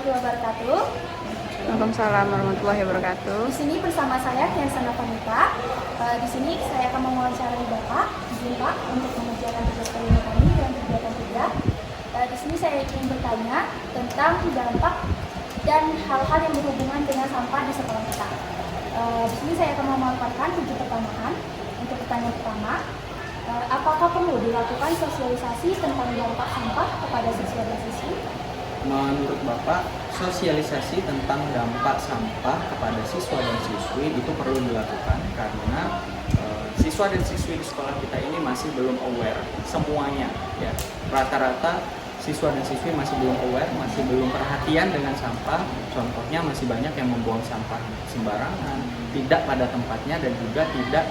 warahmatullahi wabarakatuh. Waalaikumsalam warahmatullahi wabarakatuh. Di sini bersama saya Kian Panita. Di sini saya akan mewawancarai Bapak, izin Pak, untuk mengerjakan tugas kali kami dalam kegiatan kerja. Di sini saya ingin bertanya tentang dampak dan hal-hal yang berhubungan dengan sampah di sekolah kita. Di sini saya akan memaparkan 7 pertanyaan. Untuk pertanyaan pertama, apakah perlu dilakukan sosialisasi tentang dampak sampah kepada siswa dan siswi? Menurut Bapak, sosialisasi tentang dampak sampah kepada siswa dan siswi itu perlu dilakukan karena siswa dan siswi di sekolah kita ini masih belum aware semuanya, ya. Rata-rata siswa dan siswi masih belum aware, masih belum perhatian dengan sampah. Contohnya masih banyak yang membuang sampah sembarangan, tidak pada tempatnya, dan juga tidak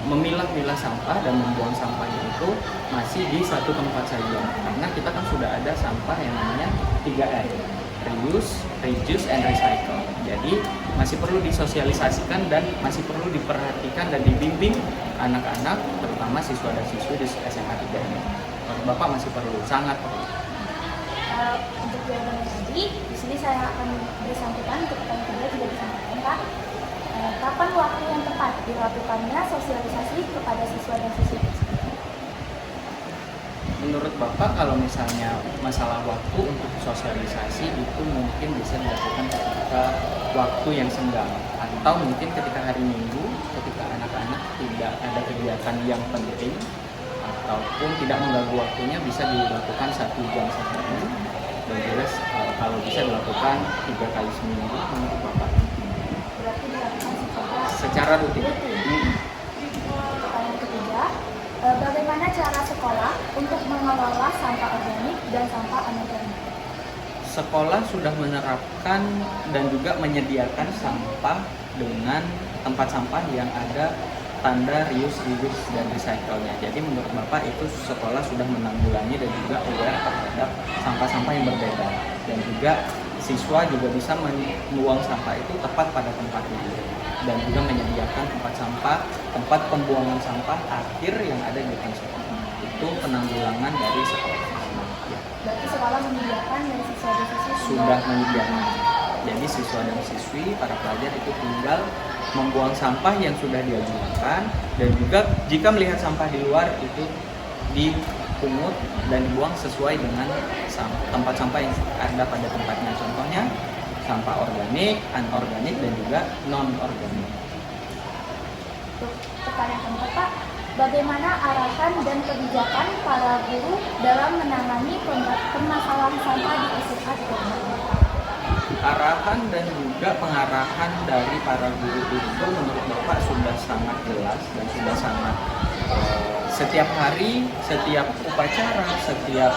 memilah-milah sampah dan membuang sampahnya itu masih di satu tempat saja. Karena kita kan sudah ada sampah yang namanya 3R, reuse, reduce, and recycle. Jadi masih perlu disosialisasikan dan masih perlu diperhatikan dan dibimbing anak-anak, terutama siswa dan siswi di SMA 3 ini. Bapak masih perlu, sangat perlu. Untuk jawaban tadi, di sini saya akan bersangkutan untuk pertanyaan kedua juga disampaikan, Pak. Kapan waktu yang tepat dilakukannya sosialisasi kepada siswa dan siswi? Menurut Bapak, kalau misalnya masalah waktu untuk sosialisasi itu mungkin bisa dilakukan ketika waktu yang senggang, atau mungkin ketika hari Minggu, ketika anak-anak tidak ada kegiatan yang penting ataupun tidak mengganggu waktunya, bisa dilakukan 1 jam sehari, dan jelas kalau bisa dilakukan 3 kali seminggu menurut Bapak. Berarti dilakukan Secara rutin. Pertanyaan ketiga, bagaimana cara sekolah untuk mengelola sampah organik dan sampah anorganik? Sekolah sudah menerapkan dan juga menyediakan sampah dengan tempat sampah yang ada tanda reuse, reduce, dan recycle-nya. Jadi menurut Bapak itu sekolah sudah menanggulangi dan juga aware terhadap sampah-sampah yang berbeda. Dan juga siswa juga bisa membuang sampah itu tepat pada tempatnya. Dan juga menyediakan tempat sampah, tempat pembuangan sampah akhir yang ada di depan sekolah. Itu penanggulangan dari sekolah. Berarti sekolah menyediakan dan siswa dan siswi Sudah menyediakan. Jadi siswa dan siswi, para pelajar itu tinggal membuang sampah yang sudah diajukan, dan juga jika melihat sampah di luar itu dipungut dan dibuang sesuai dengan tempat sampah yang ada pada tempatnya. Contohnya sampah organik, anorganik, dan juga non-organik. Untuk pertanyaan keempat, Pak, bagaimana arahan dan kebijakan para guru dalam menangani permasalahan sampah di SMA? Arahan dan juga pengarahan dari para guru itu menurut Bapak sudah sangat jelas dan sudah sangat setiap hari, setiap upacara, setiap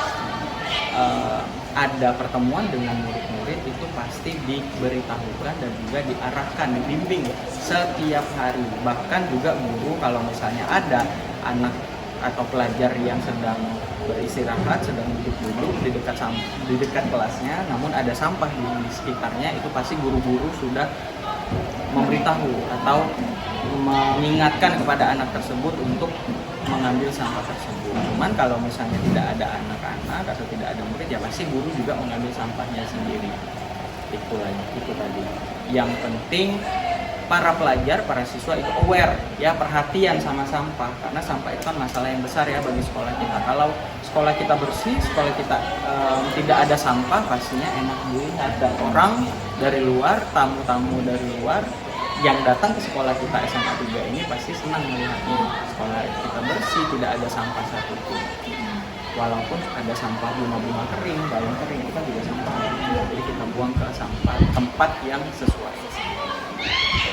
ada pertemuan dengan murid-murid itu pasti diberitahukan dan juga diarahkan, dibimbing setiap hari. Bahkan juga guru kalau misalnya ada anak atau pelajar yang sedang beristirahat, sedang duduk-duduk di dekat kelasnya, namun ada sampah di sekitarnya, itu pasti guru-guru sudah memberitahu atau mengingatkan kepada anak tersebut untuk mengambil sampah tersebut. Cuman kalau misalnya tidak ada anak-anak atau tidak ada murid, ya pasti guru juga mengambil sampahnya sendiri. Itu tadi. Yang penting para pelajar, para siswa itu aware, ya, perhatian sama sampah, karena sampah itu kan masalah yang besar ya bagi sekolah kita. Kalau sekolah kita bersih, sekolah kita tidak ada sampah, pastinya enak dilihat, dan orang dari luar, tamu-tamu dari luar yang datang ke sekolah kita SMA 3 ini pasti senang melihatnya sekolah kita bersih, tidak ada sampah satupun. Walaupun ada sampah bunga-bunga kering, balon kering, itu kan juga sampah. Jadi kita buang ke sampah tempat yang sesuai.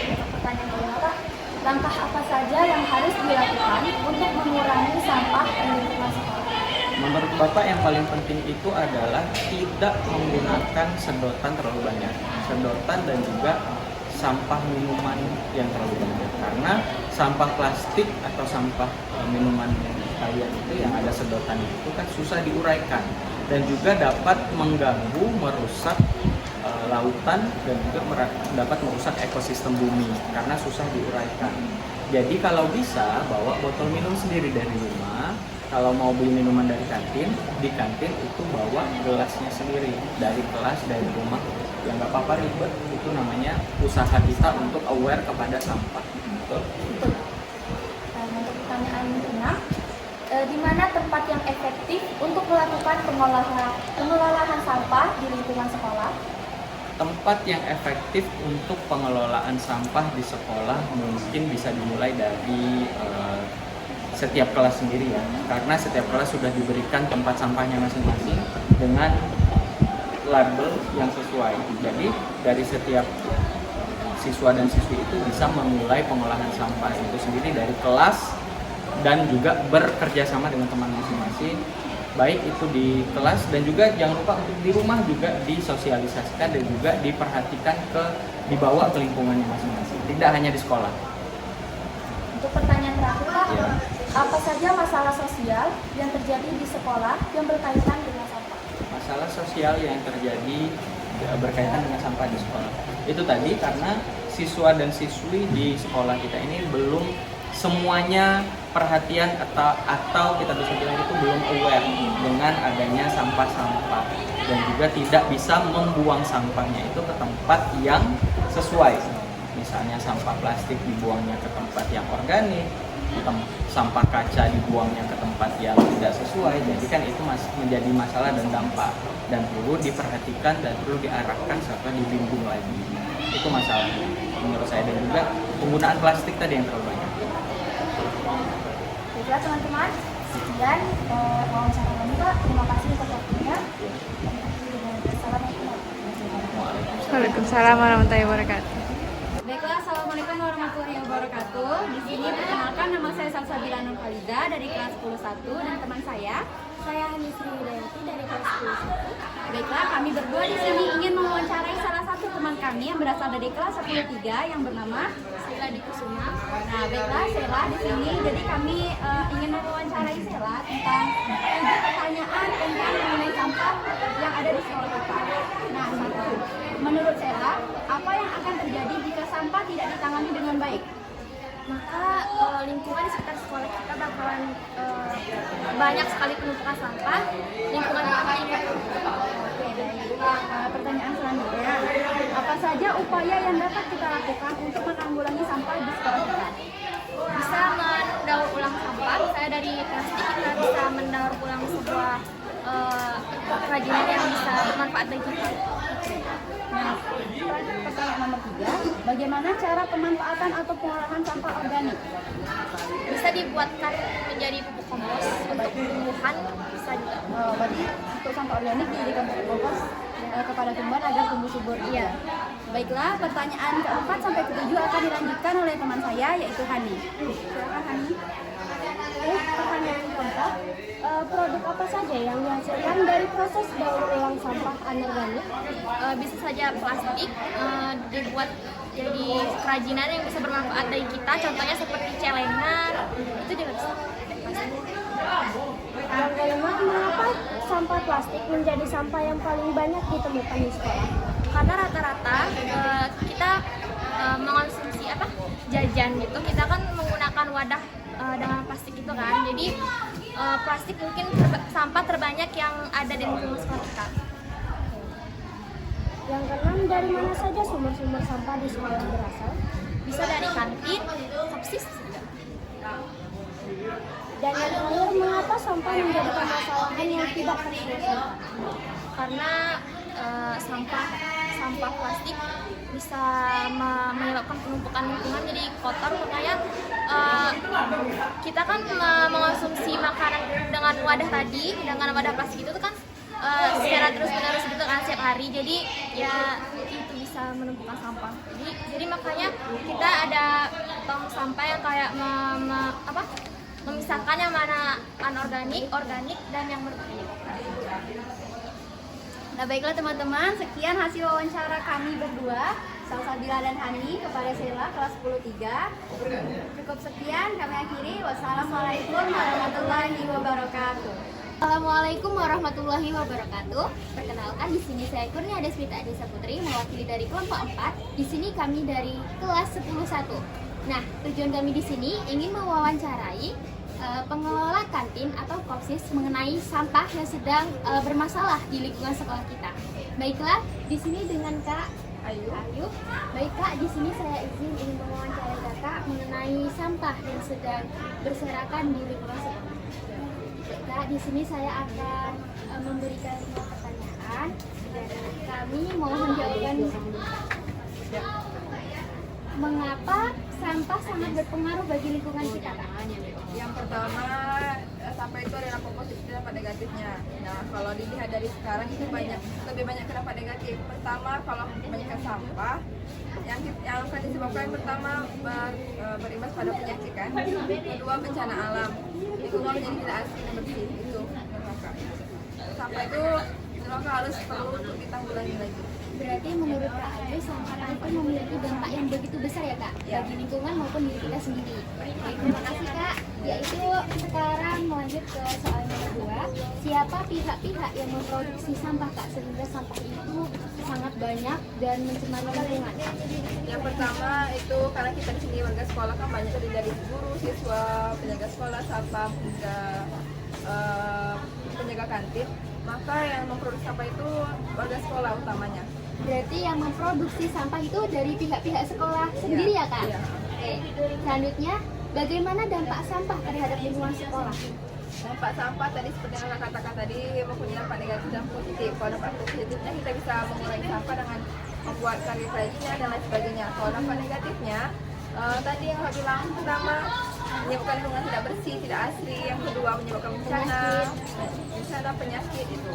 Pertanyaan kedua, Pak, langkah apa saja yang harus dilakukan untuk mengurangi sampah di lingkungan sekolah? Menurut Bapak yang paling penting itu adalah tidak menggunakan sedotan terlalu banyak. Sedotan dan juga sampah minuman yang terlalu banyak. Karena sampah plastik atau sampah minuman kalian itu yang ada sedotan itu kan susah diuraikan. Dan juga dapat mengganggu, merusak lautan, dan juga dapat merusak ekosistem bumi karena susah diuraikan. Jadi kalau bisa bawa botol minum sendiri dari rumah, kalau mau beli minuman dari kantin, di kantin itu bawa gelasnya sendiri dari kelas, dari rumah. Ya nggak apa-apa ribet, itu namanya usaha kita untuk aware kepada sampah. Betul? Betul. Untuk pertanyaan ke-6, di mana tempat yang efektif untuk melakukan pengelolaan sampah di lingkungan sekolah? Tempat yang efektif untuk pengelolaan sampah di sekolah mungkin bisa dimulai dari setiap kelas sendiri ya, karena setiap kelas sudah diberikan tempat sampahnya masing-masing dengan label yang sesuai. Jadi dari setiap siswa dan siswi itu bisa memulai pengolahan sampah itu sendiri dari kelas dan juga bekerja sama dengan teman masing-masing, baik itu di kelas dan juga jangan lupa untuk di rumah juga disosialisasikan dan juga diperhatikan dibawa ke lingkungannya masing-masing, tidak hanya di sekolah. Untuk pertanyaan terakhir, Pak, Ya. apa saja masalah sosial yang terjadi di sekolah yang berkaitan dengan sampah? Masalah sosial yang terjadi berkaitan dengan sampah di sekolah itu tadi karena siswa dan siswi di sekolah kita ini belum semuanya perhatian atau kita bisa bilang itu belum aware dengan adanya sampah-sampah dan juga tidak bisa membuang sampahnya itu ke tempat yang sesuai. Misalnya sampah plastik dibuangnya ke tempat yang organik, sampah kaca dibuangnya ke tempat yang tidak sesuai. Jadi kan itu menjadi masalah dan dampak dan perlu diperhatikan dan perlu diarahkan serta dibimbing lagi. Itu masalahnya menurut saya, dan juga penggunaan plastik tadi yang terlalu banyak. Baiklah teman-teman, sekian wawancara kami, Pak. Terima kasih atas waktunya. Assalamualaikum. Waalaikumsalam warahmatullahi wabarakatuh. Baiklah, assalamualaikum warahmatullahi wabarakatuh. Di sini perkenalkan, nama saya Salsabila Nur Khalida dari kelas 10-1 dan teman saya Hanisri Hidayati dari kelas 10. Baiklah, kami berdua di sini ingin mewawancarai salah satu teman kami yang berasal dari kelas 10-3 yang bernama Sila Dikusuma. Nah, baiklah Sela di sini. Jadi kami ingin mewawancarai Sela tentang 7 pertanyaan tentang mengenai sampah yang ada di sekolah kita. Nah, satu, menurut Sela, apa yang akan terjadi jika sampah tidak ditangani dengan baik? Maka lingkungan di sekitar sekolah kita bakalan banyak sekali penumpukan sampah. Lingkungan kita akan Oke, baik. Pertanyaan selanjutnya, apa saja upaya yang dapat kita lakukan untuk menanggulangi sampah di sekolah kita? bisa mendaur ulang sampah. Misalnya dari plastik kita bisa mendaur ulang sebuah kerajinan yang bisa bermanfaat bagi kita. Nah, pertanyaan nomor 3, bagaimana cara pemanfaatan atau pengolahan sampah organik? Bisa dibuatkan menjadi pupuk kompos untuk tumbuhan, bisa juga. Berarti untuk sampah organik dijadikan pupuk kompos kepada tumbuhan agar tumbuh subur. Iya. Baiklah, pertanyaan keempat sampai ketujuh akan dilanjutkan oleh teman saya, yaitu Hani. Silakan Hani. Pertanyaan keempat, produk apa saja yang dihasilkan dari proses daur ulang sampah anorganik? Bisa saja plastik dibuat jadi kerajinan yang bisa bermanfaat bagi kita, contohnya seperti celengan, itu juga bisa. Yang kelima, mengapa sampah plastik menjadi sampah yang paling banyak ditemukan di sekolah? Karena rata-rata kita mengonsumsi jajan gitu, kita kan menggunakan wadah dengan plastik itu kan, jadi plastik mungkin sampah terbanyak yang ada di lingkungan sekolah kita. Yang keenam, dari mana saja sumber-sumber sampah di sekolah berasal? Bisa dari kantin, sepsis juga. Dan yang terakhir, mengapa sampah menjadi permasalahan yang tidak terselesaikan? Karena sampah plastik bisa menyebabkan penumpukan lingkungan jadi kotor, makanya kita kan mengonsumsi makanan dengan wadah tadi, dengan wadah plastik itu kan secara terus-menerus gitu kan setiap hari, jadi ya itu bisa menumpukan sampah. Jadi makanya kita ada tong sampah yang kayak memisahkan yang mana anorganik, organik, dan yang berbahaya. Nah, baiklah teman-teman, sekian hasil wawancara kami berdua, Salsabila dan Hani, kepada Sela kelas 10-3. Cukup sekian, kami akhiri. Wassalamualaikum warahmatullahi wabarakatuh. Assalamualaikum warahmatullahi wabarakatuh. Perkenalkan, di sini saya Kurnia Desmita Adesa Putri, mewakili dari kelompok 4. Di sini kami dari kelas 10-1. Nah, tujuan kami di sini ingin mewawancarai pengelola kantin atau kopsis mengenai sampah yang sedang bermasalah di lingkungan sekolah kita. Baiklah, di sini dengan Kak Ayu. Baik Kak, di sini saya ingin mewawancarai Kakak mengenai sampah yang sedang berserakan di lingkungan sekolah. Baik Kak, di sini saya akan memberikan 5 pertanyaan dan kami mohon jawaban. Mengapa sampah sangat berpengaruh bagi lingkungan kita, Kak? Yang pertama, sampah itu adalah positif dan dampak negatifnya. Nah, kalau dilihat dari sekarang itu lebih banyak ke dampak negatif. Pertama, kalau kebanyakan sampah, yang akan disebabkan pertama berimbas pada penyakit kan. Kedua, bencana alam. Lingkungan menjadi tidak asri dan bersih. Itu maka sampah itu harus perlu untuk ditanggulangi lagi. Berarti menurut Kak Ayu, sampah itu memiliki dampak yang begitu besar ya Kak, bagi lingkungan maupun diri kita sendiri. Baik, terima kasih Kak. Yaitu sekarang melanjut ke soal nomor 2. Siapa pihak-pihak yang memproduksi sampah Kak sehingga sampah itu sangat banyak dan mencemari lingkungan? Yang pertama itu karena kita di sini warga sekolah kan banyak terdiri dari guru, siswa, penjaga sekolah, satpam, hingga penjaga kantin. Maka yang memproduksi sampah itu warga sekolah utamanya. Berarti yang memproduksi sampah itu dari pihak-pihak sekolah sendiri ya Kak? Iya. Oke. Selanjutnya, bagaimana dampak sampah terhadap lingkungan sekolah? Dampak sampah tadi seperti yang Kakak katakan tadi mempunyai dampak negatif dan positif. Kalau dampak positifnya kita bisa mengurangi sampah dengan membuat karya kerajinan dan lain sebagainya. Kalau dampak negatifnya tadi yang saya bilang, pertama menyebabkan lingkungan tidak bersih, tidak asri. Yang kedua menyebabkan bencana penyakit itu.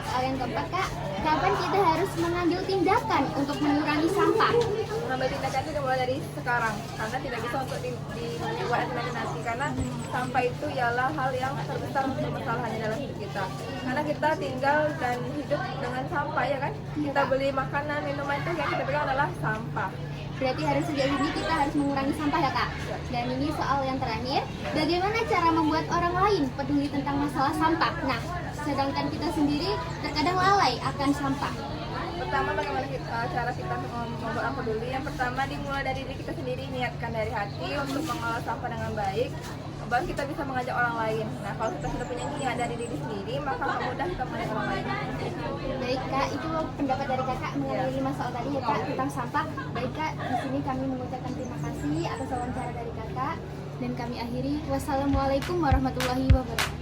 Soal yang keempat Kak, kapan kita harus mengambil tindakan untuk mengurangi sampah? Mengambil tindakan itu dimulai dari sekarang, karena tidak bisa untuk dibuat nanti, karena sampah itu ialah hal yang terbesar permasalahannya dalam hidup kita. Karena kita tinggal dan hidup dengan sampah ya kan, kita beli makanan, minuman itu yang kita pegang adalah sampah. Berarti harus sejak ini kita harus mengurangi sampah ya Kak? Dan ini soal yang terakhir, bagaimana cara membuat orang lain peduli tentang masalah sampah? Nah, sedangkan kita sendiri terkadang lalai akan sampah. Pertama, bagaimana cara kita membuat orang peduli? Yang pertama dimulai dari diri kita sendiri, niatkan dari hati untuk mengolah sampah dengan baik, baru kita bisa mengajak orang lain. Nah, kalau kita sudah punya niat dari diri sendiri, maka akan mudah kita mengajak orang lain. Baik Kak, itu pendapat dari Kakak mengenai 5 soal tadi ya Kak tentang sampah. Baik Kak, di sini kami mengucapkan terima kasih atas wawancara dari Kakak dan kami akhiri. Wassalamualaikum warahmatullahi wabarakatuh.